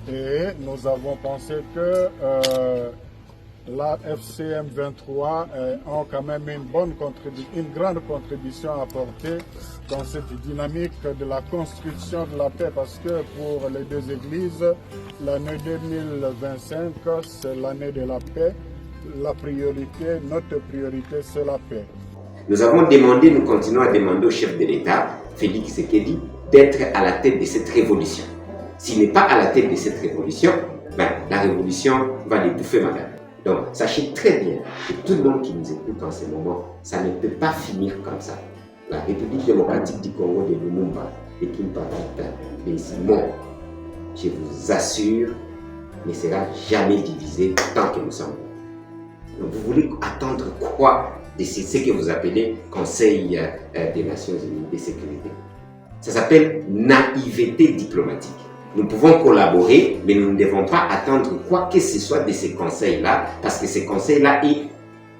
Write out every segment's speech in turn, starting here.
Et nous avons pensé que la FCM 23 ont quand même une grande contribution à apporter dans cette dynamique de la construction de la paix, parce que pour les deux églises, l'année 2025, c'est l'année de la paix. La priorité, notre priorité, c'est la paix. Nous avons demandé, nous continuons à demander au chef de l'État, Félix Tshisekedi, d'être à la tête de cette révolution. S'il n'est pas à la tête de cette révolution, la révolution va les bouffer, madame. Donc, sachez très bien que tout le monde qui nous écoute en ce moment, ça ne peut pas finir comme ça. La République démocratique du Congo de Lumumba et Kimpagata, les Simons, je vous assure, ne sera jamais divisée tant que nous sommes. Donc, vous voulez attendre quoi de ce que vous appelez Conseil des Nations Unies de sécurité? Ça s'appelle naïveté diplomatique. Nous pouvons collaborer, mais nous ne devons pas attendre quoi que ce soit de ces conseils-là, parce que ces conseils-là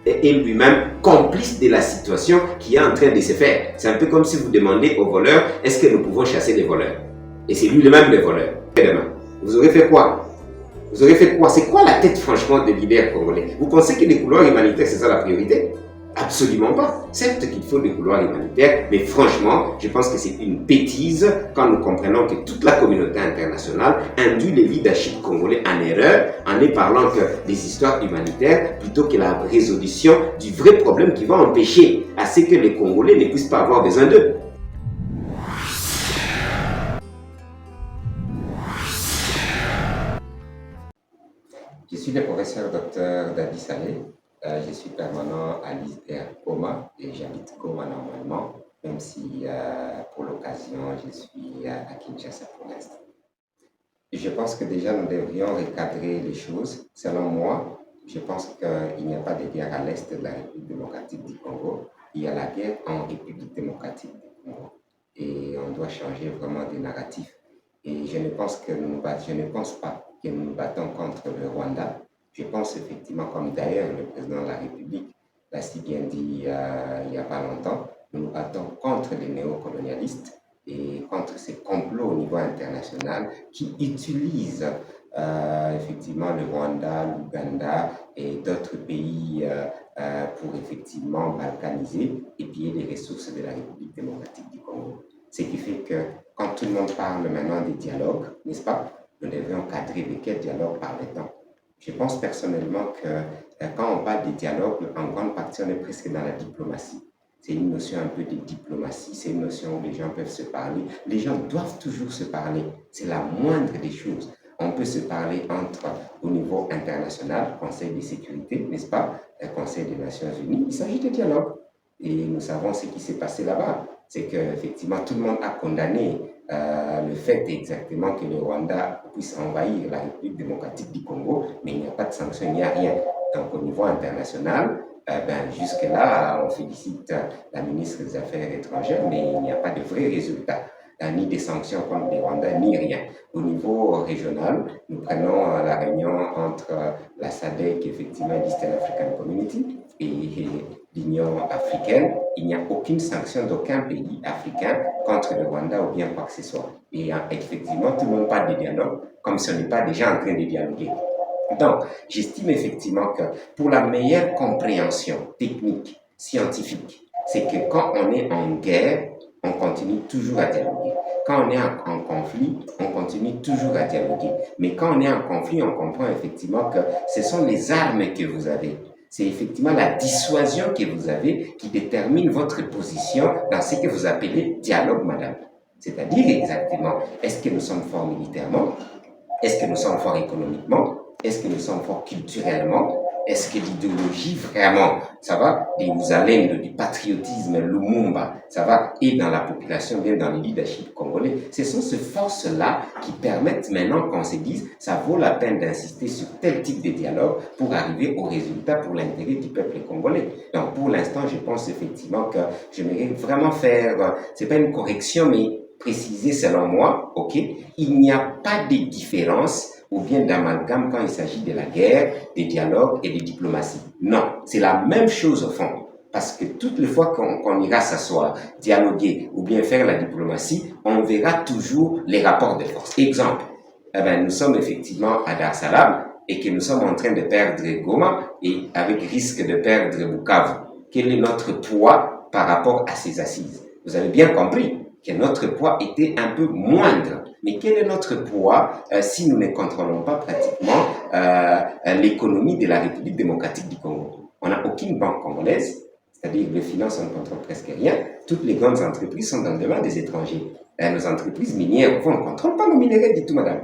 est lui-même complice de la situation qui est en train de se faire. C'est un peu comme si vous demandez aux voleurs, est-ce que nous pouvons chasser les voleurs? Et c'est lui-même le voleur. Vous aurez fait quoi? Vous aurez fait quoi? C'est quoi la tête franchement des leaders congolais? Vous pensez que les couloirs humanitaires, c'est ça la priorité? Absolument pas. Certes qu'il faut des couloirs humanitaires, mais franchement, je pense que c'est une bêtise quand nous comprenons que toute la communauté internationale induit le leadership congolais en erreur en ne parlant que des histoires humanitaires plutôt que la résolution du vrai problème qui va empêcher à ce que les Congolais ne puissent pas avoir besoin d'eux. Je suis le professeur Dr Dadi Saleh. Je suis permanent à l'ISDR Goma et j'habite Goma normalement, même si pour l'occasion je suis à Kinshasa pour l'instant. Je pense que déjà nous devrions recadrer les choses. Selon moi, je pense qu'il n'y a pas de guerre à l'est de la République démocratique du Congo. Il y a la guerre en République démocratique du Congo. Et on doit changer vraiment des narratifs. Et je ne pense pas que nous nous battons contre le Rwanda. Je pense effectivement, comme d'ailleurs le président de la République l'a si bien dit il n'y a pas longtemps, nous nous battons contre les néocolonialistes et contre ces complots au niveau international qui utilisent effectivement le Rwanda, l'Ouganda et d'autres pays pour effectivement balkaniser et piller les ressources de la République démocratique du Congo. Ce qui fait que quand tout le monde parle maintenant des dialogues, n'est-ce pas, nous devrions cadrer de quel dialogue parle-t-on? Je pense personnellement que quand on parle de dialogue, en grande partie, on est presque dans la diplomatie. C'est une notion un peu de diplomatie, c'est une notion où les gens peuvent se parler. Les gens doivent toujours se parler, c'est la moindre des choses. On peut se parler au niveau international, Conseil de sécurité, n'est-ce pas, Conseil des Nations Unies. Il s'agit de dialogue. Et nous savons ce qui s'est passé là-bas. C'est qu'effectivement, tout le monde a condamné le fait exactement que le Rwanda puisse envahir la République démocratique du Congo, mais il n'y a pas de sanctions, il n'y a rien. Donc, au niveau international, jusque-là, on félicite la ministre des Affaires étrangères, mais il n'y a pas de vrais résultats, ni des sanctions contre le Rwanda, ni rien. Au niveau régional, nous prenons la réunion entre la SADC, effectivement, l'Eastern African Community, et l'Union africaine. Il n'y a aucune sanction d'aucun pays africain contre le Rwanda ou bien quoi que ce soit. Et effectivement, tout le monde parle de dialogue comme si on n'est pas déjà en train de dialoguer. Donc, j'estime effectivement que pour la meilleure compréhension technique, scientifique, c'est que quand on est en guerre, on continue toujours à dialoguer. Quand on est en conflit, on continue toujours à dialoguer. Mais quand on est en conflit, on comprend effectivement que ce sont les armes que vous avez. C'est effectivement la dissuasion que vous avez qui détermine votre position dans ce que vous appelez dialogue, madame. C'est-à-dire exactement, est-ce que nous sommes forts militairement? Est-ce que nous sommes forts économiquement? Est-ce que nous sommes forts culturellement? Est-ce que l'idéologie vraiment, ça va, des Mousalem, du patriotisme, Lumumba, ça va, et dans la population, bien dans le leadership congolais, ce sont ces forces-là qui permettent maintenant qu'on se dise, ça vaut la peine d'insister sur tel type de dialogue pour arriver au résultat pour l'intérêt du peuple congolais. Donc pour l'instant, je pense effectivement que j'aimerais vraiment faire, c'est pas une correction, mais préciser selon moi, ok, il n'y a pas de différence ou bien d'amalgame quand il s'agit de la guerre, des dialogues et des diplomaties. Non, c'est la même chose au fond. Parce que toutes les fois qu'on ira s'asseoir, dialoguer ou bien faire la diplomatie, on verra toujours les rapports de force. Exemple, eh ben, nous sommes effectivement à Dar es Salaam et que nous sommes en train de perdre Goma et avec risque de perdre Bukavu. Quel est notre poids par rapport à ces assises? Vous avez bien compris que notre poids était un peu moindre. Mais quel est notre poids si nous ne contrôlons pas pratiquement l'économie de la République démocratique du Congo? On n'a aucune banque congolaise, c'est-à-dire les finances, on ne contrôle presque rien. Toutes les grandes entreprises sont dans les mains des étrangers. Nos entreprises minières, on ne contrôle pas nos minéraux du tout, madame.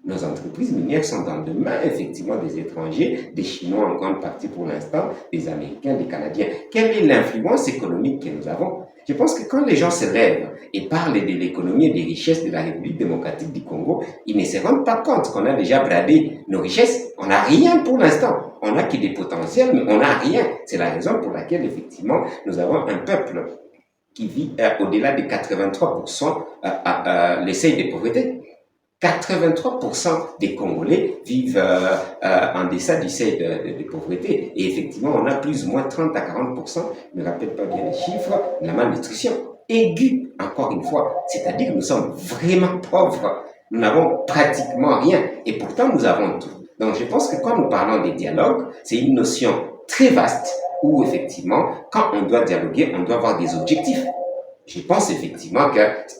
Nos entreprises minières sont dans les mains, effectivement, des étrangers, des Chinois en grande partie pour l'instant, des Américains, des Canadiens. Quelle est l'influence économique que nous avons? Je pense que quand les gens se lèvent et parlent de l'économie et des richesses de la République démocratique du Congo, ils ne se rendent pas compte qu'on a déjà bradé nos richesses. On n'a rien pour l'instant. On n'a que des potentiels, mais on n'a rien. C'est la raison pour laquelle, effectivement, nous avons un peuple qui vit au-delà de 83% les seuils de pauvreté. 83% des Congolais vivent en deçà du seuil de pauvreté. Et effectivement, on a plus ou moins 30 à 40%, je ne me rappelle pas bien les chiffres, de la malnutrition aiguë, encore une fois. C'est-à-dire que nous sommes vraiment pauvres. Nous n'avons pratiquement rien. Et pourtant, nous avons tout. Donc, je pense que quand nous parlons des dialogues, c'est une notion très vaste où, effectivement, quand on doit dialoguer, on doit avoir des objectifs. Je pense effectivement que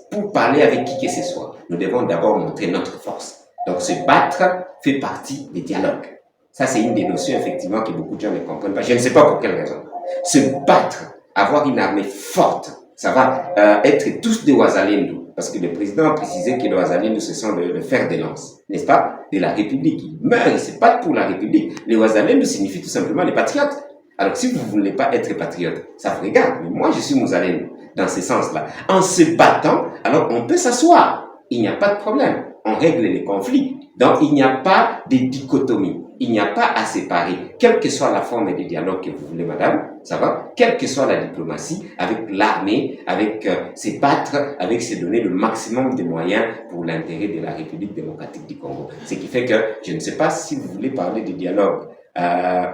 pour parler avec qui que ce soit, nous devons d'abord montrer notre force. Donc, se battre fait partie des dialogues. Ça, c'est une des notions, effectivement, que beaucoup de gens ne comprennent pas. Je ne sais pas pour quelle raison. Se battre, avoir une armée forte, ça va être tous des Ouazalendou. Parce que le président a précisé que les Ouazalendou, ce sont le fer de lance, n'est-ce pas, de la République. Ils meurent, ils se battent pour la République. Les Ouazalendou signifient tout simplement les patriotes. Alors, si vous ne voulez pas être patriote, ça vous regarde. Mais moi, je suis Mouzalendou. Dans ce sens-là. En se battant, alors on peut s'asseoir. Il n'y a pas de problème. On règle les conflits. Donc, il n'y a pas de dichotomie. Il n'y a pas à séparer. Quelle que soit la forme de dialogue que vous voulez, madame, ça va? Quelle que soit la diplomatie, avec l'armée, avec se battre, avec se donner le maximum de moyens pour l'intérêt de la République démocratique du Congo. Ce qui fait que, je ne sais pas si vous voulez parler de dialogue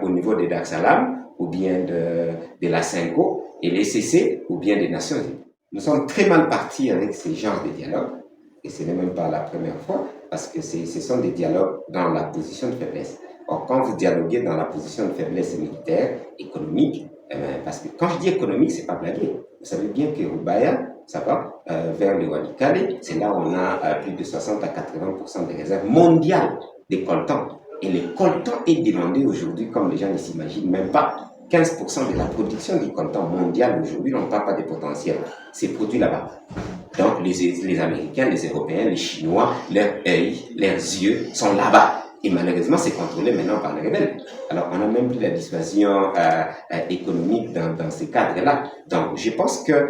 au niveau de Dar es Salaam, ou bien de la CENCO, et les CC ou bien des Nations Unies. Nous sommes très mal partis avec ces genres de dialogues, et ce n'est même pas la première fois, parce que ce sont des dialogues dans la position de faiblesse. Or, quand vous dialoguez dans la position de faiblesse militaire, économique, parce que quand je dis économique, c'est pas blagué. Vous savez bien que Rubaya, ça va, vers le Walikale, c'est là où on a plus de 60 à 80% des réserves mondiales de coltan. Et le coltan est demandé aujourd'hui, comme les gens ne s'imaginent même pas. 15% de la production du coltan mondial aujourd'hui, on ne parle pas des potentiels, c'est produit là-bas. Donc les Américains, les Européens, les Chinois, leurs œils, leurs yeux sont là-bas. Et malheureusement, c'est contrôlé maintenant par les rebelles. Alors, on n'a même plus la dissuasion économique dans ces cadres-là. Donc, je pense que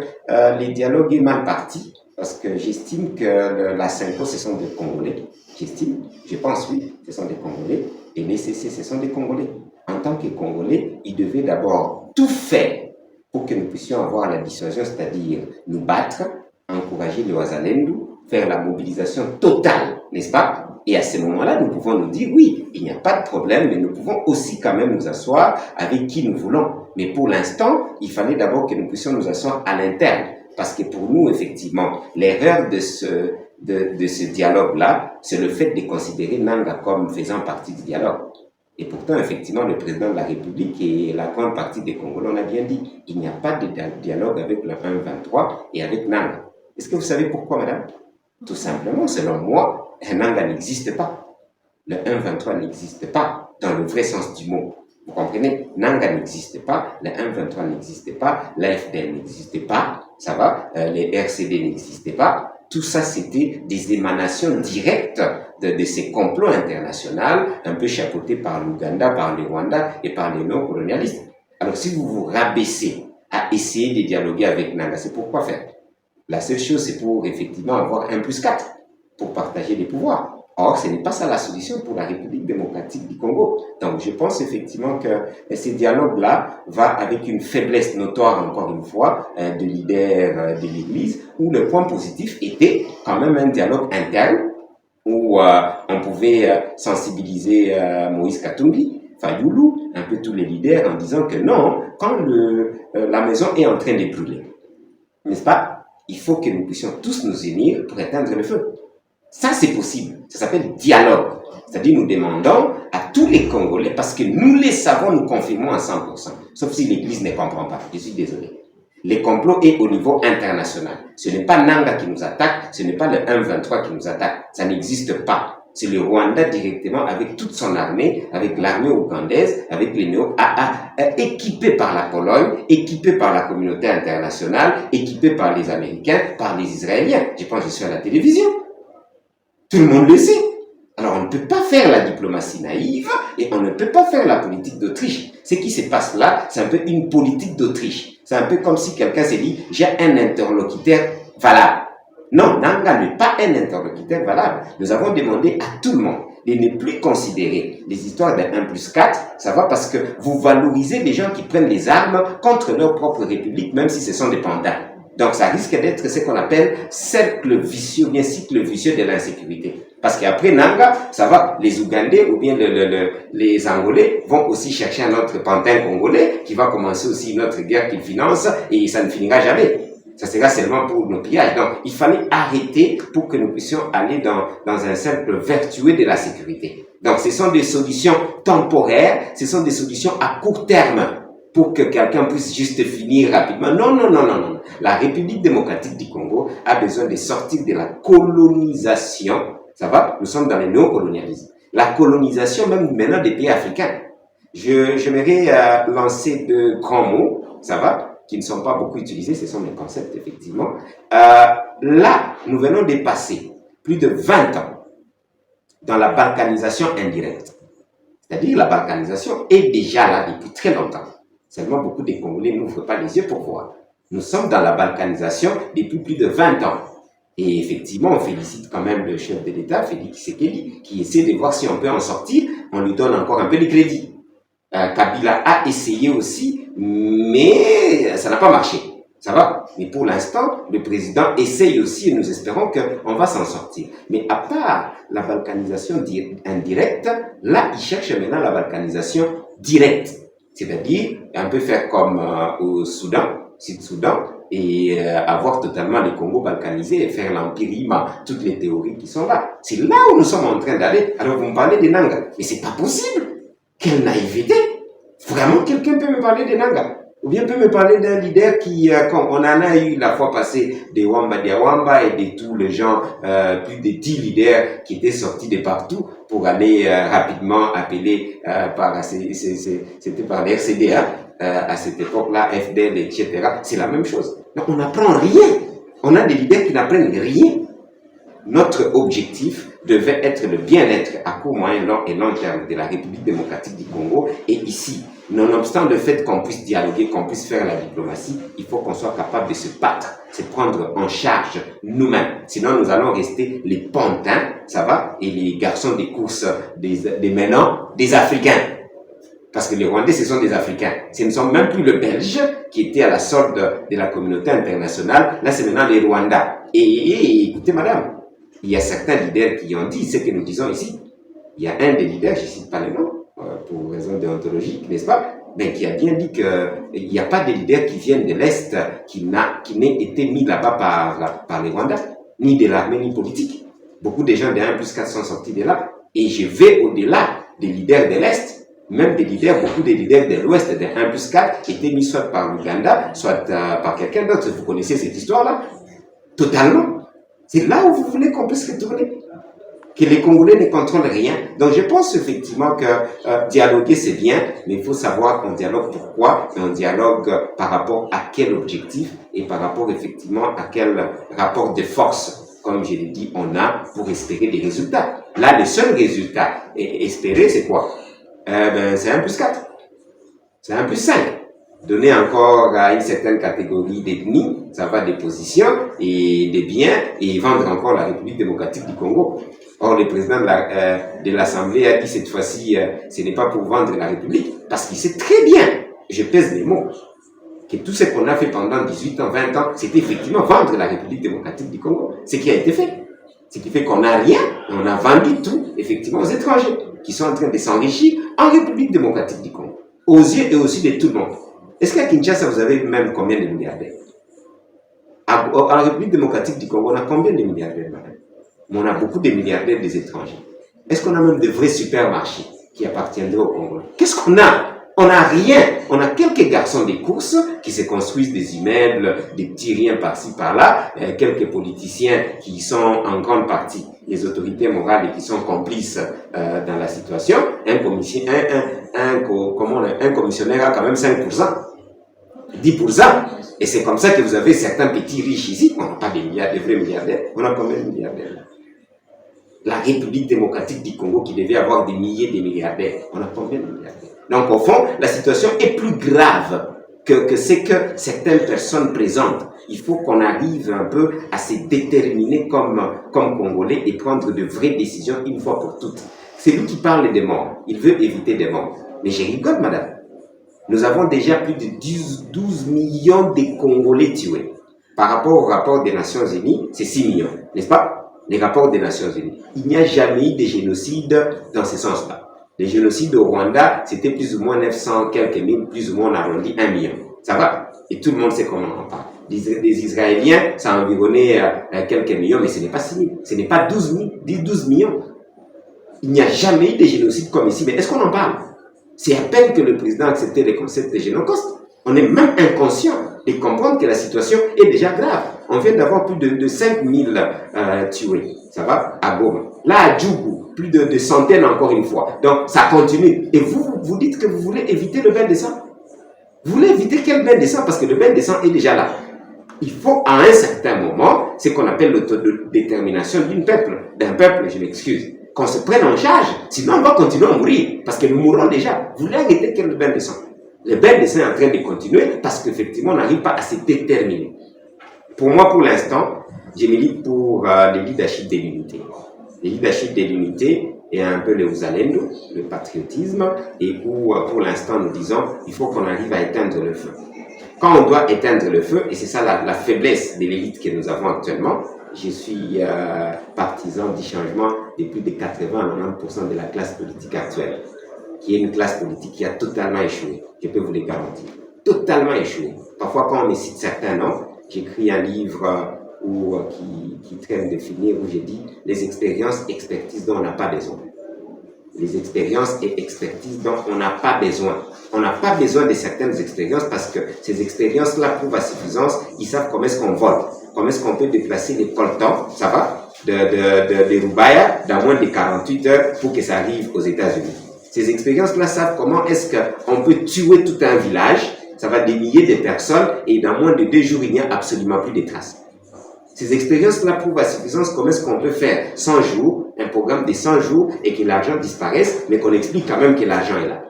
les dialogues est mal parti, parce que j'estime que la CENCO, ce sont des Congolais. J'estime, je pense oui, ce sont des Congolais. Et les CC, ce sont des Congolais. En tant que Congolais, ils devaient d'abord tout faire pour que nous puissions avoir la dissuasion, c'est-à-dire nous battre, encourager les Ouazalendou, faire la mobilisation totale, n'est-ce pas? Et à ce moment-là, nous pouvons nous dire, oui, il n'y a pas de problème, mais nous pouvons aussi quand même nous asseoir avec qui nous voulons. Mais pour l'instant, il fallait d'abord que nous puissions nous asseoir à l'interne. Parce que pour nous, effectivement, l'erreur de ce dialogue-là, c'est le fait de considérer Nanga comme faisant partie du dialogue. Et pourtant, effectivement, le président de la République et la grande partie des Congolais, on a bien dit, il n'y a pas de dialogue avec le 1-23 et avec Nanga. Est-ce que vous savez pourquoi, madame? Tout simplement, selon moi, Nanga n'existe pas. Le 1-23 n'existe pas dans le vrai sens du mot. Vous comprenez? Nanga n'existe pas, le 1-23 n'existe pas, l'AFDL n'existait pas, ça va, les RCD n'existaient pas. Tout ça, c'était des émanations directes de ces complots internationaux, un peu chapeautés par l'Ouganda, par le Rwanda et par les non-colonialistes. Alors, si vous vous rabaissez à essayer de dialoguer avec Nanga, c'est pour quoi faire? La seule chose, c'est pour effectivement avoir 1+4, pour partager les pouvoirs. Or, ce n'est pas ça la solution pour la République démocratique du Congo. Donc, je pense effectivement que ces dialogues-là vont avec une faiblesse notoire, encore une fois, de leaders de l'Église, où le point positif était quand même un dialogue interne, où on pouvait sensibiliser Moïse Katumbi, Fayoulou, un peu tous les leaders, en disant que non, quand la maison est en train de brûler, n'est-ce pas? Il faut que nous puissions tous nous unir pour éteindre le feu. Ça, c'est possible. Ça s'appelle dialogue. C'est-à-dire, nous demandons à tous les Congolais, parce que nous les savons, nous confirmons à 100%, sauf si l'Église ne comprend pas. Je suis désolé. Le complot est au niveau international. Ce n'est pas Nanga qui nous attaque, ce n'est pas le 1-23 qui nous attaque. Ça n'existe pas. C'est le Rwanda directement avec toute son armée, avec l'armée ougandaise, avec les néo-AA, équipés par la Pologne, équipés par la communauté internationale, équipés par les Américains, par les Israéliens. Je pense que je suis à la télévision. Tout le monde le sait. Alors, on ne peut pas faire la diplomatie naïve et on ne peut pas faire la politique d'Autriche. Ce qui se passe là, c'est un peu une politique d'Autriche. C'est un peu comme si quelqu'un s'est dit, j'ai un interlocuteur valable. Non, Nanga n'est pas un interlocuteur valable. Nous avons demandé à tout le monde de ne plus considérer les histoires de 1+4. Ça va parce que vous valorisez les gens qui prennent les armes contre leur propre république, même si ce sont des pantins. Donc, ça risque d'être ce qu'on appelle cercle vicieux, bien cycle vicieux de l'insécurité. Parce qu'après Nanga, ça va, les Ougandais ou bien les Angolais vont aussi chercher un autre pantin congolais qui va commencer aussi une autre guerre qu'ils financent et ça ne finira jamais. Ça sera seulement pour nos pillages. Donc, il fallait arrêter pour que nous puissions aller dans un cercle vertueux de la sécurité. Donc, ce sont des solutions temporaires, ce sont des solutions à court terme pour que quelqu'un puisse juste finir rapidement. Non, non, non, non, non. La République démocratique du Congo a besoin de sortir de la colonisation. Ça va? Nous sommes dans le néocolonialisme. La colonisation même maintenant des pays africains. J'aimerais lancer de grands mots, ça va, qui ne sont pas beaucoup utilisés, ce sont mes concepts, effectivement. Là, nous venons de passer plus de 20 ans dans la balkanisation indirecte. C'est-à-dire la balkanisation est déjà là depuis très longtemps. Seulement, beaucoup de Congolais n'ouvrent pas les yeux pour voir. Nous sommes dans la balkanisation depuis plus de 20 ans. Et effectivement, on félicite quand même le chef de l'État, Félix Tshisekedi, qui essaie de voir si on peut en sortir. On lui donne encore un peu de crédit. Kabila a essayé aussi, mais ça n'a pas marché. Ça va? Mais pour l'instant, le président essaye aussi et nous espérons qu'on va s'en sortir. Mais à part la balkanisation indirecte, là, il cherche maintenant la balkanisation directe. C'est-à-dire, un peu faire comme au Soudan, Sud-Soudan, et avoir totalement le Congo balkanisé et faire l'Empire Ima, toutes les théories qui sont là. C'est là où nous sommes en train d'aller. Alors, vous me parlez de Nanga. Mais c'est pas possible. Quelle naïveté. Vraiment, quelqu'un peut me parler de Nanga. Ou bien peut me parler d'un leader qui, comme on en a eu la fois passée, des Wamba Diawamba et de tous les gens, plus de 10 leaders qui étaient sortis de partout pour aller rapidement appeler c'était par l'RCDA, à cette époque-là, FDL, etc. C'est la même chose. Donc, on n'apprend rien. On a des leaders qui n'apprennent rien. Notre objectif devait être le bien-être à court, moyen, long et long terme de la République démocratique du Congo. Et ici, nonobstant le fait qu'on puisse dialoguer, qu'on puisse faire la diplomatie, il faut qu'on soit capable de se battre, se prendre en charge nous-mêmes. Sinon, nous allons rester les pantins, ça va, et les garçons des courses des menants, des Africains. Parce que les Rwandais, ce sont des Africains. Ce ne sont même plus les Belges qui étaient à la solde de la communauté internationale. Là, c'est maintenant les Rwandais. Et écoutez, madame, il y a certains leaders qui ont dit ce que nous disons ici. Il y a un des leaders, je ne cite pas le nom, pour raison déontologique, n'est-ce pas, mais qui a bien dit qu'il n'y a pas de leaders qui viennent de l'Est qui n'ait été mis là-bas par les Rwandais, ni de l'armée, ni politique. Beaucoup de gens de 1+4 sont sortis de là. Et je vais au-delà des leaders de l'Est, même des leaders, beaucoup de leaders de l'Ouest de 1+4 étaient mis soit par l'Ouganda, soit par quelqu'un d'autre. Vous connaissez cette histoire-là? Totalement. C'est là où vous voulez qu'on puisse retourner. Que les Congolais ne contrôlent rien. Donc je pense effectivement que dialoguer c'est bien, mais il faut savoir on dialogue pourquoi, et on dialogue par rapport à quel objectif et par rapport effectivement à quel rapport de force, comme je l'ai dit, on a pour espérer des résultats. Là, le seul résultat espéré, c'est quoi? C'est 1+4. C'est 1+5. Donner encore à une certaine catégorie d'ethnie, ça va des positions et des biens, et vendre encore la République démocratique du Congo. Or, le président de l'Assemblée a dit cette fois-ci, ce n'est pas pour vendre la République, parce qu'il sait très bien, je pèse les mots, que tout ce qu'on a fait pendant 18 ans, 20 ans, c'était effectivement vendre la République démocratique du Congo. Ce qui a été fait. Ce qui fait qu'on n'a rien, on a vendu tout, effectivement, aux étrangers, qui sont en train de s'enrichir en République démocratique du Congo, aux yeux et aussi de tout le monde. Est-ce qu'à Kinshasa, vous avez même combien de milliardaires? À la République démocratique du Congo, on a combien de milliardaires, madame? mais on a beaucoup de milliardaires des étrangers. Est-ce qu'on a même de vrais supermarchés qui appartiendraient au Congo? Qu'est-ce qu'on a? On n'a rien. On a quelques garçons des courses qui se construisent des immeubles, des petits riens par-ci par-là, quelques politiciens qui sont en grande partie les autorités morales et qui sont complices dans la situation. Un commissionnaire a quand même 5%, 10%. Et c'est comme ça que vous avez certains petits riches ici. On n'a pas de vrais milliardaires. On a combien de milliardaires? La République démocratique du Congo qui devait avoir des milliers de milliardaires. On a combien de milliardaires? Donc au fond, la situation est plus grave que ce que certaines personnes présentent. Il faut qu'on arrive un peu à se déterminer comme Congolais et prendre de vraies décisions une fois pour toutes. C'est lui qui parle des morts. Il veut éviter des morts. Mais je rigole, madame. Nous avons déjà plus de 12 millions de Congolais tués. Par rapport au rapport des Nations Unies, c'est 6 millions, n'est-ce pas? Les rapports des Nations Unies. Il n'y a jamais eu de génocide dans ce sens-là. Les génocides au Rwanda, c'était plus ou moins 900 quelques mille, plus ou moins on arrondit 1 million. Ça va? Et tout le monde sait comment on en parle. Les Israéliens, ça a environné quelques millions, mais ce n'est pas 6 000. Ce n'est pas 12 millions. Il n'y a jamais eu de génocide comme ici. Mais est-ce qu'on en parle? C'est à peine que le président a accepté le concept de génocide. On est même inconscient de comprendre que la situation est déjà grave. On vient d'avoir plus de 5 000 tués. Ça va? À Goma. Là, à Djougou, plus de centaines encore une fois. Donc, ça continue. Et vous dites que vous voulez éviter le bain de sang. Vous voulez éviter quel bain de sang? Parce que le bain de sang est déjà là. Il faut, à un certain moment, ce qu'on appelle l'autodétermination d'un peuple, je m'excuse, qu'on se prenne en charge. Sinon, on va continuer à mourir. Parce que nous mourrons déjà. Vous voulez arrêter quel bain de sang? Le bain de sang est en train de continuer parce qu'effectivement, on n'arrive pas à se déterminer. Pour moi, pour l'instant, je milite pour le leadership de l'unité. Le leadership de l'unité est un peu le Uzalendo, le patriotisme, et où, pour l'instant, nous disons, il faut qu'on arrive à éteindre le feu. Quand on doit éteindre le feu, et c'est ça la faiblesse de l'élite que nous avons actuellement, je suis partisan du changement de plus de 80-90% de la classe politique actuelle, qui est une classe politique qui a totalement échoué, je peux vous le garantir. Totalement échoué. Parfois, quand on me cite certains noms, j'écris un livre qui traîne de finir où j'ai dit les expériences, expertises dont on n'a pas besoin. Les expériences et expertises dont on n'a pas besoin. On n'a pas besoin de certaines expériences parce que ces expériences-là prouvent à suffisance, ils savent comment est-ce qu'on vole, comment est-ce qu'on peut déplacer les coltons, ça va, de Rubaya dans moins de 48 heures pour que ça arrive aux États-Unis. Ces expériences-là savent comment est-ce qu'on peut tuer tout un village, ça va des milliers de personnes et dans moins de 2 jours, il n'y a absolument plus de traces. Ces expériences-là prouvent à suffisance comment est-ce qu'on peut faire 100 jours, un programme de 100 jours et que l'argent disparaisse, mais qu'on explique quand même que l'argent est là.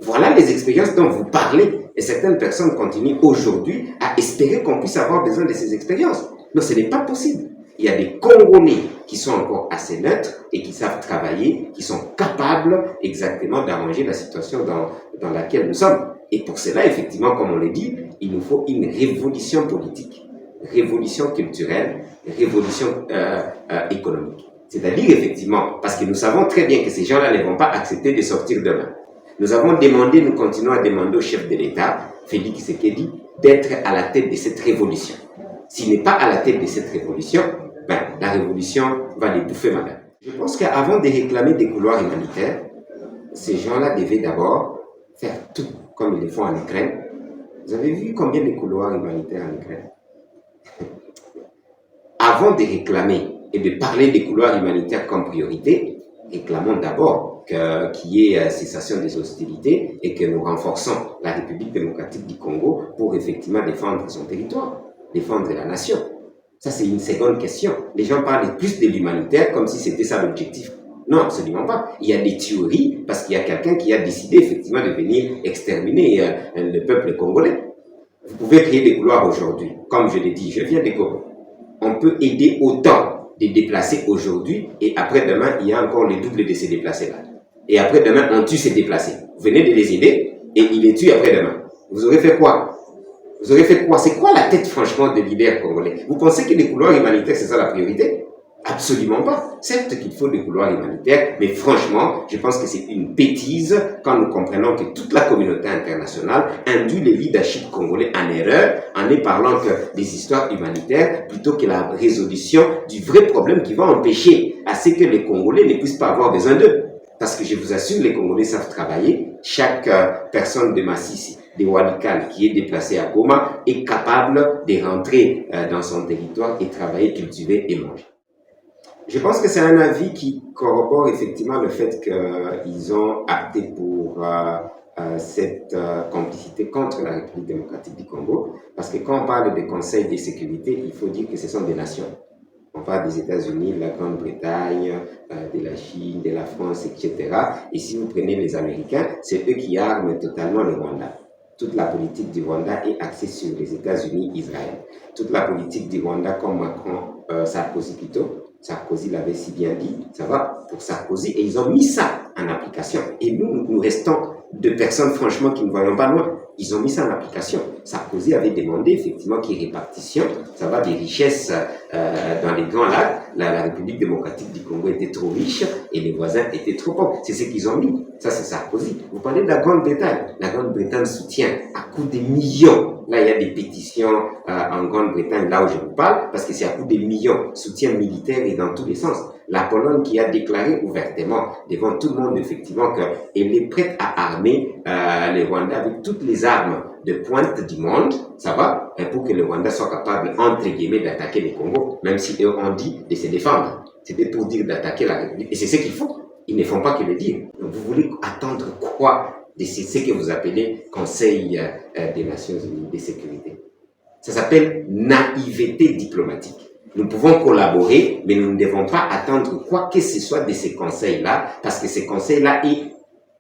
Voilà les expériences dont vous parlez. Et certaines personnes continuent aujourd'hui à espérer qu'on puisse avoir besoin de ces expériences. Non, ce n'est pas possible. Il y a des Congolais qui sont encore assez neutres et qui savent travailler, qui sont capables exactement d'arranger la situation dans laquelle nous sommes. Et pour cela, effectivement, comme on l'a dit, il nous faut une révolution politique, révolution culturelle, révolution économique. C'est-à-dire, effectivement, parce que nous savons très bien que ces gens-là ne vont pas accepter de sortir demain. Nous avons demandé, nous continuons à demander au chef de l'État, Félix Tshisekedi, d'être à la tête de cette révolution. S'il n'est pas à la tête de cette révolution, la révolution va les bouffer, madame. Je pense qu'avant de réclamer des couloirs humanitaires, ces gens-là devaient d'abord faire tout comme ils le font en Ukraine. Vous avez vu combien de couloirs humanitaires en Ukraine? Avant de réclamer et de parler des couloirs humanitaires comme priorité, réclamons d'abord qu'il y ait cessation des hostilités et que nous renforçons la République démocratique du Congo pour effectivement défendre son territoire, défendre la nation. Ça, c'est une seconde question. Les gens parlent plus de l'humanitaire comme si c'était ça l'objectif. Non, absolument pas. Il y a des théories parce qu'il y a quelqu'un qui a décidé effectivement de venir exterminer le peuple congolais. Vous pouvez créer des couloirs aujourd'hui. Comme je l'ai dit, je viens de Goma. On peut aider autant de déplacer aujourd'hui et après-demain, il y a encore le double de ces déplacés-là. Et après-demain, on tue ces déplacés. Vous venez de les aider et ils les tuent après-demain. Vous aurez fait quoi? Vous aurez fait quoi? C'est quoi la tête, franchement, des leaders congolais? Vous pensez que les couloirs humanitaires, c'est ça la priorité? Absolument pas. Certes qu'il faut des couloirs humanitaires, mais franchement, je pense que c'est une bêtise quand nous comprenons que toute la communauté internationale induit le leadership congolais en erreur en ne parlant que des histoires humanitaires plutôt que la résolution du vrai problème qui va empêcher à ce que les Congolais ne puissent pas avoir besoin d'eux. Parce que je vous assure, les Congolais savent travailler. Chaque personne de Massissi, de Walikale qui est déplacée à Goma est capable de rentrer dans son territoire et travailler, cultiver et manger. Je pense que c'est un avis qui corrobore effectivement le fait qu'ils ont opté pour cette complicité contre la République démocratique du Congo. Parce que quand on parle des conseils de sécurité, il faut dire que ce sont des nations. On parle des États-Unis, de la Grande-Bretagne, de la Chine, de la France, etc. Et si vous prenez les Américains, c'est eux qui arment totalement le Rwanda. Toute la politique du Rwanda est axée sur les États-Unis, Israël. Toute la politique du Rwanda, comme Macron, Sarkozy plutôt, Sarkozy l'avait si bien dit, ça va pour Sarkozy, et ils ont mis ça en application. Et nous restons de personnes, franchement, qui ne voyons pas loin. Ils ont mis ça en application. Sarkozy avait demandé, effectivement, qu'il y ait répartition, ça va, des richesses dans les grands lacs. La République démocratique du Congo était trop riche et les voisins étaient trop pauvres. C'est ce qu'ils ont mis. Ça, c'est Sarkozy. Vous parlez de la Grande-Bretagne. La Grande-Bretagne soutient à coût de millions. Là, il y a des pétitions en Grande-Bretagne, là où je vous parle, parce que c'est à coût de millions. Soutien militaire et dans tous les sens. La Pologne qui a déclaré ouvertement devant tout le monde, effectivement, qu'elle est prête à armer les Rwandais avec toutes les armes de pointe du monde, ça va, pour que le Rwanda soit capable, entre guillemets, d'attaquer le Congo, même si eux ont dit de se défendre. C'était pour dire d'attaquer la République. Et c'est ce qu'il faut. Ils ne font pas que le dire. Donc, vous voulez attendre quoi de ce que vous appelez Conseil des Nations Unies de sécurité? Ça s'appelle naïveté diplomatique. Nous pouvons collaborer, mais nous ne devons pas attendre quoi que ce soit de ces conseils-là, parce que ces conseils-là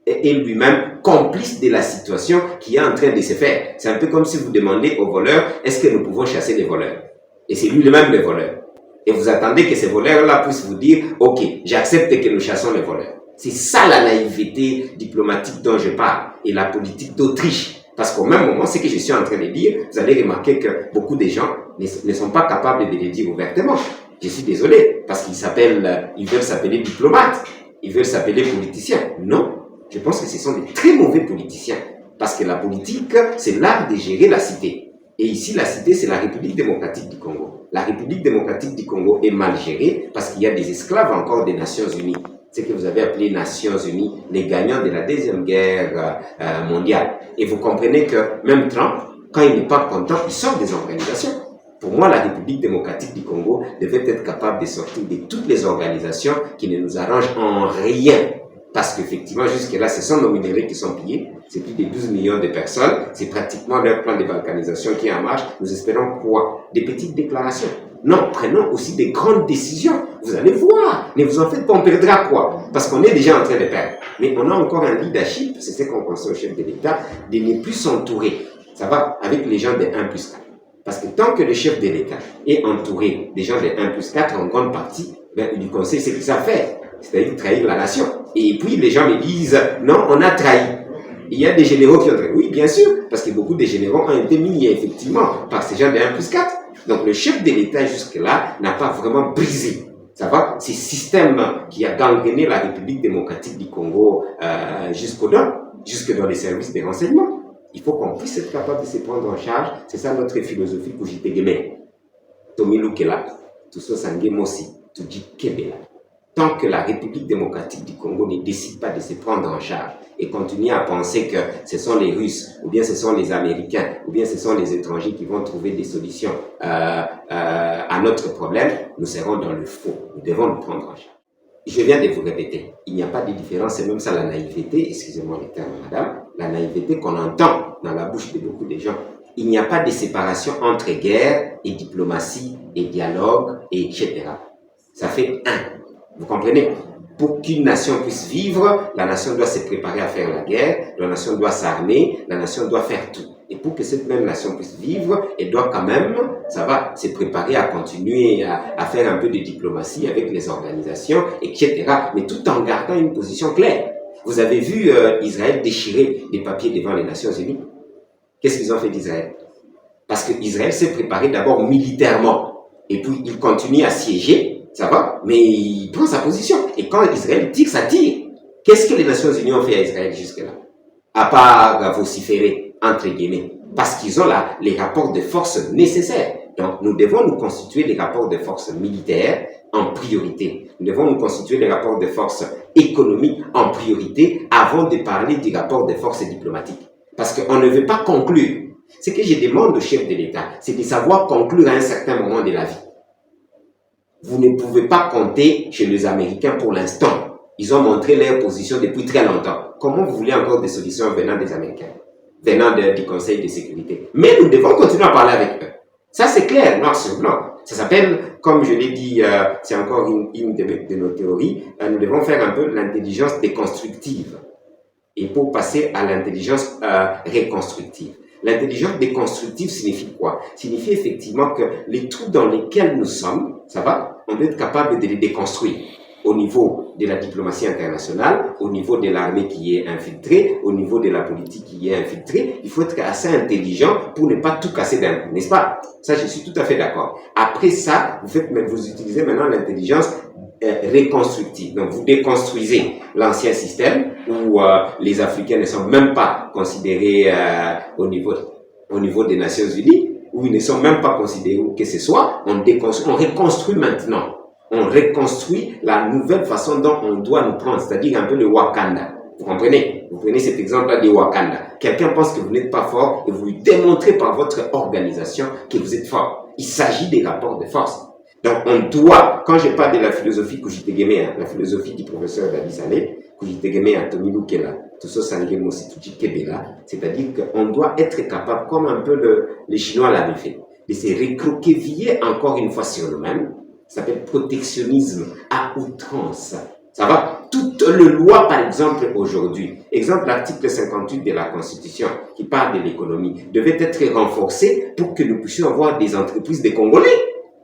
est lui-même complice de la situation qui est en train de se faire. C'est un peu comme si vous demandez aux voleurs, est-ce que nous pouvons chasser les voleurs? Et c'est lui-même le voleur. Et vous attendez que ces voleurs-là puissent vous dire, ok, j'accepte que nous chassons les voleurs. C'est ça la naïveté diplomatique dont je parle, et la politique d'Autriche. Parce qu'au même moment, ce que je suis en train de dire, vous allez remarquer que beaucoup de gens ne sont pas capables de le dire ouvertement. Je suis désolé, parce ils veulent s'appeler diplomates, ils veulent s'appeler politiciens. Non, je pense que ce sont des très mauvais politiciens. Parce que la politique, c'est l'art de gérer la cité. Et ici, la cité, c'est la République démocratique du Congo. La République démocratique du Congo est mal gérée parce qu'il y a des esclaves encore des Nations Unies. Ce que vous avez appelé Nations Unies, les gagnants de la Deuxième Guerre mondiale. Et vous comprenez que même Trump, quand il n'est pas content, il sort des organisations. Pour moi, la République démocratique du Congo devait être capable de sortir de toutes les organisations qui ne nous arrangent en rien. Parce qu'effectivement, jusque-là, ce sont nos minéraux qui sont pillés. C'est plus de 12 millions de personnes. C'est pratiquement leur plan de balkanisation qui est en marche. Nous espérons quoi? Des petites déclarations. Non, prenons aussi des grandes décisions. Vous allez voir. Ne vous en faites pas, on perdra quoi? Parce qu'on est déjà en train de perdre. Mais on a encore un leadership, c'est ce qu'on pense au chef de l'État, de ne plus s'entourer. Ça va avec les gens de 1+4. Parce que tant que le chef de l'État est entouré des gens de 1+4, en grande partie, du conseil, c'est ce qu'ils savent faire. C'est-à-dire trahir la nation. Et puis les gens me disent, non, on a trahi. Il y a des généraux qui ont trahi. Oui, bien sûr, parce que beaucoup de généraux ont été mis effectivement par ces gens de 1+4. Donc le chef de l'État jusque-là n'a pas vraiment brisé. Ça va? C'est ce système qui a gangréné la République démocratique du Congo jusque dans les services de renseignement. Il faut qu'on puisse être capable de se prendre en charge. C'est ça notre philosophie pour Jitegeme. Tomilu Kela, Tuso Sange Mosi, Tuji Kebela. Tant que la République démocratique du Congo ne décide pas de se prendre en charge et continue à penser que ce sont les Russes, ou bien ce sont les Américains, ou bien ce sont les étrangers qui vont trouver des solutions à notre problème, nous serons dans le faux. Nous devons nous prendre en charge. Je viens de vous répéter, il n'y a pas de différence, c'est même ça la naïveté, excusez-moi le terme madame, la naïveté qu'on entend dans la bouche de beaucoup de gens. Il n'y a pas de séparation entre guerre et diplomatie et dialogue, et etc. Ça fait un. Vous comprenez? Pour qu'une nation puisse vivre, la nation doit se préparer à faire la guerre, la nation doit s'armer, la nation doit faire tout. Et pour que cette même nation puisse vivre, elle doit quand même, ça va, se préparer à continuer à faire un peu de diplomatie avec les organisations, etc. Mais tout en gardant une position claire. Vous avez vu Israël déchirer des papiers devant les Nations Unies? Qu'est-ce qu'ils ont fait d'Israël? Parce que Israël s'est préparé d'abord militairement. Et puis il continue à siéger. Ça va? Mais il prend sa position. Et quand Israël tire, ça tire. Qu'est-ce que les Nations Unies ont fait à Israël jusque-là? À part vociférer, entre guillemets. Parce qu'ils ont là les rapports de force nécessaires. Donc, nous devons nous constituer des rapports de force militaires en priorité. Nous devons nous constituer des rapports de force économiques en priorité avant de parler du rapport de force diplomatique. Parce qu'on ne veut pas conclure. Ce que je demande au chef de l'État, c'est de savoir conclure à un certain moment de la vie. Vous ne pouvez pas compter chez les Américains pour l'instant. Ils ont montré leur position depuis très longtemps. Comment vous voulez encore des solutions venant des Américains, venant du Conseil de sécurité? Mais nous devons continuer à parler avec eux. Ça, c'est clair, noir sur blanc. Ça s'appelle, comme je l'ai dit, c'est encore une de nos théories, nous devons faire un peu l'intelligence déconstructive. Et pour passer à l'intelligence reconstructive. L'intelligence déconstructive signifie quoi? Signifie effectivement que les trous dans lesquels nous sommes, ça va, on doit être capable de les déconstruire. Au niveau de la diplomatie internationale, au niveau de l'armée qui est infiltrée, au niveau de la politique qui est infiltrée, il faut être assez intelligent pour ne pas tout casser d'un coup, n'est-ce pas? Ça, je suis tout à fait d'accord. Après ça, vous utilisez maintenant l'intelligence reconstructive. Donc, vous déconstruisez l'ancien système où les Africains ne sont même pas considérés au niveau des Nations Unies, où ils ne sont même pas considérés où que ce soit. On reconstruit maintenant. On reconstruit la nouvelle façon dont on doit nous prendre, c'est-à-dire un peu le Wakanda. Vous comprenez? Vous prenez cet exemple-là de Wakanda. Quelqu'un pense que vous n'êtes pas fort et vous lui démontrez par votre organisation que vous êtes fort. Il s'agit des rapports de force. Donc, on doit, quand je parle de la philosophie Kujitegeme, la philosophie du professeur Dadi Saleh, Kujitegeme Atomilu Kela, tout ça, Sangemo Situji Kebela, c'est-à-dire qu'on doit être capable, comme un peu les Chinois l'avaient fait, de se recroqueviller encore une fois sur nous-mêmes. Ça s'appelle protectionnisme à outrance. Ça va? Toute loi, par exemple, aujourd'hui, exemple l'article 58 de la Constitution, qui parle de l'économie, devait être renforcé pour que nous puissions avoir des entreprises des Congolais,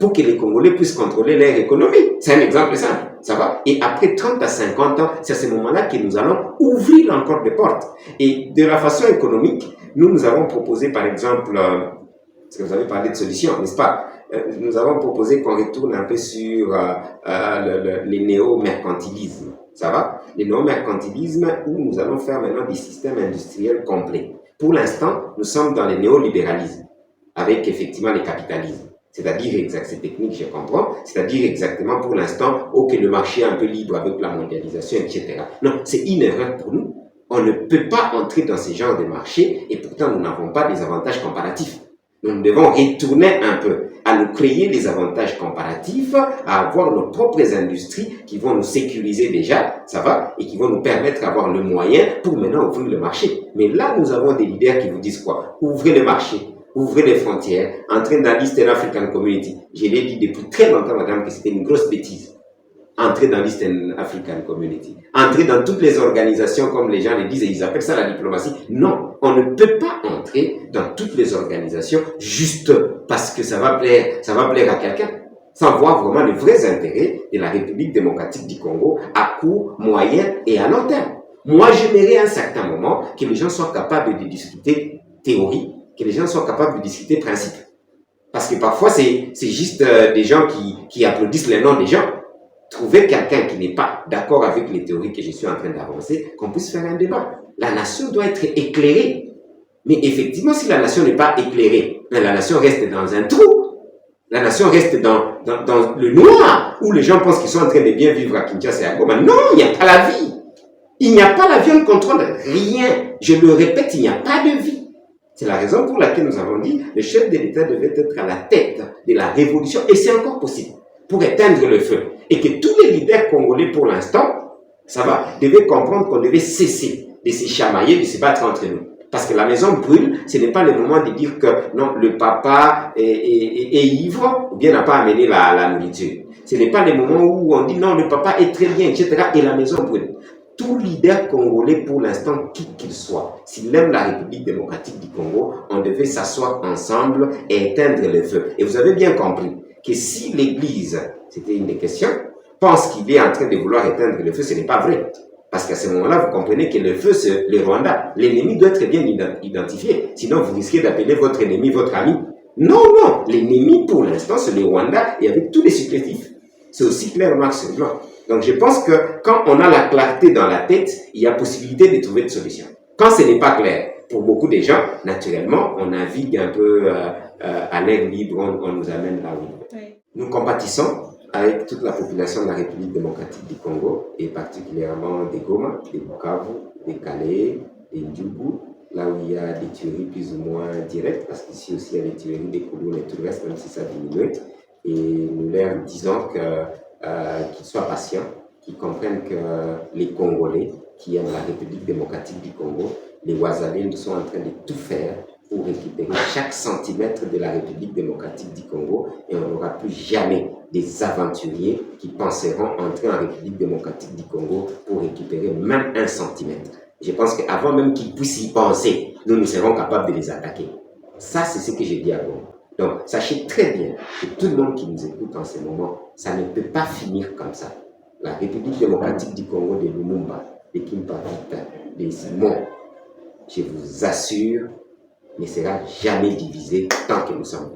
pour que les Congolais puissent contrôler leur économie. C'est un exemple simple. Ça va? Et après 30 à 50 ans, c'est à ce moment-là que nous allons ouvrir encore des portes. Et de la façon économique, nous avons proposé, par exemple, parce que vous avez parlé de solutions, n'est-ce pas? Nous avons proposé qu'on retourne un peu sur les néo-mercantilismes. Ça va? Les néo-mercantilismes où nous allons faire maintenant des systèmes industriels complets. Pour l'instant, nous sommes dans les néolibéralismes, avec effectivement les capitalismes. C'est-à-dire, c'est technique, je comprends, c'est-à-dire exactement pour l'instant, que le marché est un peu libre avec la mondialisation, etc. Non, c'est une erreur pour nous. On ne peut pas entrer dans ce genre de marché et pourtant nous n'avons pas des avantages comparatifs. Nous devons retourner un peu à nous créer des avantages comparatifs, à avoir nos propres industries qui vont nous sécuriser déjà, ça va, et qui vont nous permettre d'avoir le moyen pour maintenant ouvrir le marché. Mais là, nous avons des leaders qui vous disent quoi? Ouvrez le marché, ouvrez les frontières, entrez dans l'Eastern African Community. Je l'ai dit depuis très longtemps, madame, que c'était une grosse bêtise. Entrer dans l'Eastern African Community. Entrer dans toutes les organisations, comme les gens le disent, et ils appellent ça la diplomatie. Non, on ne peut pas entrer dans toutes les organisations juste parce que ça va plaire à quelqu'un, sans voir vraiment les vrais intérêts de la République démocratique du Congo à court, moyen et à long terme. Moi, j'aimerais à un certain moment que les gens soient capables de discuter théorie, que les gens soient capables de discuter principe. Parce que parfois, c'est juste des gens qui applaudissent les noms des gens. Trouver quelqu'un qui n'est pas d'accord avec les théories que je suis en train d'avancer, qu'on puisse faire un débat. La nation doit être éclairée. Mais effectivement, si la nation n'est pas éclairée, la nation reste dans un trou. La nation reste dans le noir, où les gens pensent qu'ils sont en train de bien vivre à Kinshasa et à Goma. Non, il n'y a pas la vie. Il n'y a pas la vie, on ne contrôle rien. Je le répète, il n'y a pas de vie. C'est la raison pour laquelle nous avons dit le chef de l'État devait être à la tête de la révolution, et c'est encore possible, pour éteindre le feu. Et que tous les leaders congolais, pour l'instant, ça va, devaient comprendre qu'on devait cesser de se chamailler, de se battre entre nous. Parce que la maison brûle, ce n'est pas le moment de dire que non, le papa est ivre ou bien n'a pas amené la nourriture. Ce n'est pas le moment où on dit non, le papa est très bien, etc. et la maison brûle. Tout leader congolais, pour l'instant, qui qu'il soit, s'il aime la République démocratique du Congo, on devait s'asseoir ensemble et éteindre le feu. Et vous avez bien compris que si l'Église, c'était une des questions, pense qu'il est en train de vouloir éteindre le feu, ce n'est pas vrai. Parce qu'à ce moment-là, vous comprenez que le feu, c'est le Rwanda. L'ennemi doit être bien identifié. Sinon, vous risquez d'appeler votre ennemi votre ami. Non, non. L'ennemi, pour l'instant, c'est le Rwanda et avec tous les supplétifs. C'est aussi clair noir sur blanc. Donc je pense que quand on a la clarté dans la tête, il y a possibilité de trouver une solution. Quand ce n'est pas clair, pour beaucoup de gens, naturellement, on navigue un peu à l'air libre, on nous amène là où il veut. Nous compatissons avec toute la population de la République démocratique du Congo, et particulièrement des Goma, des Bukavu, des Calais, des Ndjoubou, là où il y a des tueries plus ou moins directes, parce qu'ici aussi il y a des tueries des colons et tout le reste, même si ça diminue. Et nous leur disons qu'ils soient patients, qu'ils comprennent que les Congolais qui aiment la République démocratique du Congo, les Ouazalines sont en train de tout faire pour récupérer chaque centimètre de la République démocratique du Congo, et on n'aura plus jamais des aventuriers qui penseront entrer en République démocratique du Congo pour récupérer même 1 centimètre. Je pense qu'avant même qu'ils puissent y penser, nous serons capables de les attaquer. Ça, c'est ce que je dis à vous. Donc, sachez très bien que tout le monde qui nous écoute en ce moment, ça ne peut pas finir comme ça. La République démocratique du Congo de Lumumba, de Kimpa Vita, de Simon, je vous assure, ne sera jamais divisée tant que nous sommes.